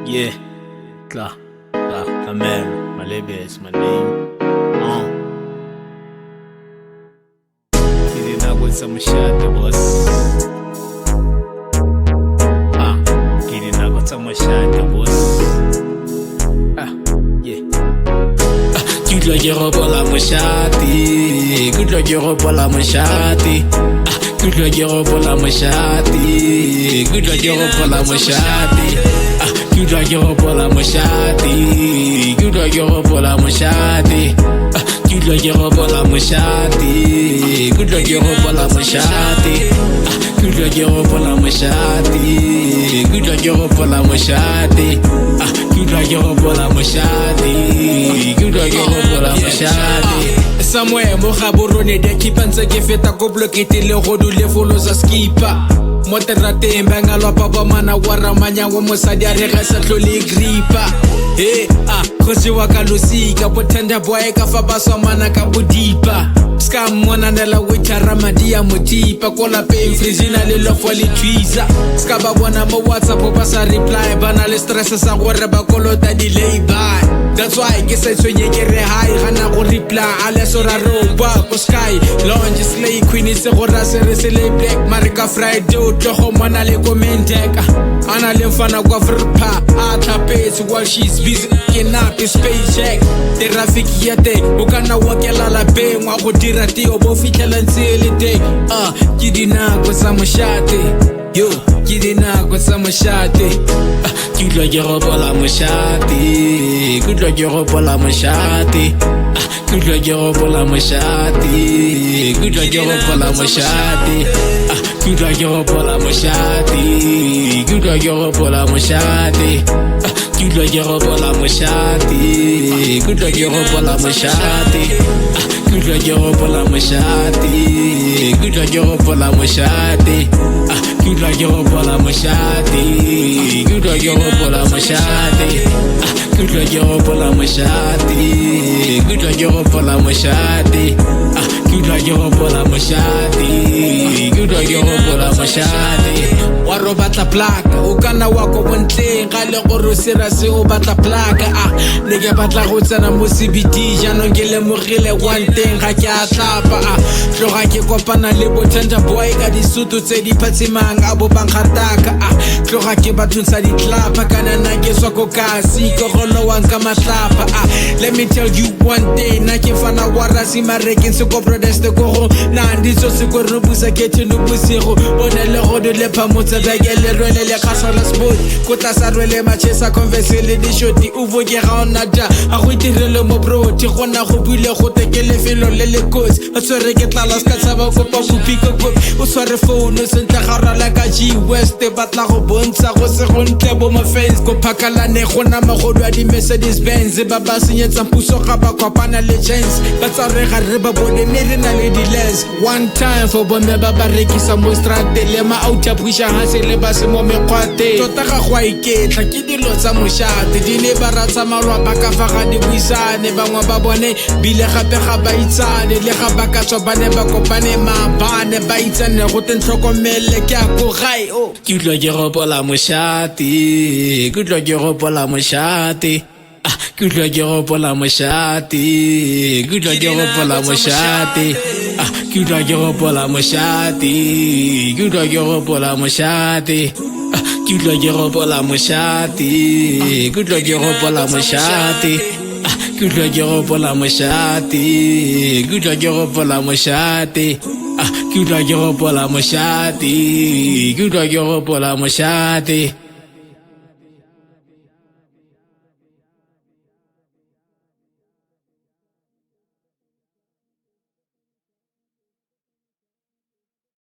Yeah, klar, Hamel, Malebe is my name. Getting out with some shot, the boss. Getting out with some shot, the boss. Yeah. Good luck, you're la machati. Good luck, you're la machati. Good luck, you're la machati. Good luck, you're la machati. Good luck, you're la machati. Good luck, you're la machati. Good luck, you're la machati. Good luck, you're la machati. Good luck, you're la machati. Good luck, you're la machati. Good luck, you're la machati. Good luck, you're la machati. Somewhere mo gaborone de kipantse ke feta go blokete le go dule folo sa skipa mo terateng banga lwa papa mana wa ramanya wa mosadi a re ga sa tlole gripa go se wa ka losika potenda boy ka fa ba somana ka bodipa ska mona nela we tshara madia motipa ko la peng frizina le lo fo le twiza ska ba bona mo WhatsApp ba sa reply bana le stress sa gore ba kolota delay bye. That's why ke se tshwenye ke re hi gana go reply ale sora roba ko sky launch slay queen se go ra se re se le black marika friday o tlogo mona le commenteka ana le mfana kwa vrpa a tapetse while she's busy getting up space check traffic ya te o kana wakela la beng wa go dira tio bo fitlela ntsele te ke dinako tsa moshate yo ke dinako tsa moshate. Good luck, you're la machati. Good luck, you're la machati. Good luck, you're la machati. Good luck, you're la machati. Good luck, you're la machati. Good luck, you're la machati. Good luck, you're la machati. Good luck, you're la machati. Good luck, you're la machati. Good luck, you're la machati. Good luck, you're la machati. Good luck, you're la machati. Good luck, you're la machati. Good luck, you're la machati. Good luck, you're la machati. Good luck, you're la machati. Wa ro batla plaka o kana wa go bontleng ga le go sera se o batla plaka le ke batla go tsena mo CBD jano ke le mogile one thing ga ke a tlapa tloga ke kopana le botenda boy ka disutu tse di phatsimang a bo banghataka tloga ke bathunsa di tlapa kana na ke swa ko kasi go golo wa nka matlapa let me tell you one day na ke fana wa rasi marekin se ko protest go na nditso se go rubusa ke tinu busego bona le go le phamotsa begele rwele le khasala sport ko tla sa rwele machesa converse le di shoti o voke ga ona ja a go itirele mo bro ti gona go buile go tekele felo le le coach a tswere ke tla la ska tsaba go pa go pika go o sware phone sentle ga rala ka G West batla go bontsha go se go ntle bo ma fans go phakalane gona magodo a di Mercedes Benz ba ba senyetsa puso ga ba kopana le chance ba tsare ga re ba bone ne re na le di lens one time for bo me ba ba rekisa mo strate le ma out ya pusha se le ba se mo mekwate tota ga go iketla ke dilo tsa moshate di ne ba ratsa malwa ba ka fa ga di buisane bangwe ba bone bile gape ga ba itsane le ga ba ka tswa bane ba kopane mabane ba itsane go tentlhokomele ke a go gai Good luck, you're la machati. Good luck, you're la machati. Good luck, you're la machati. Good luck, you're la machati. Good luck, you're la machati. Good luck, you're la machati. Good luck, you're la machati. Good luck, you're la machati. Good luck, you're la machati. Good luck, you're la machati. Good luck, you're la machati. Good luck, you're la machati.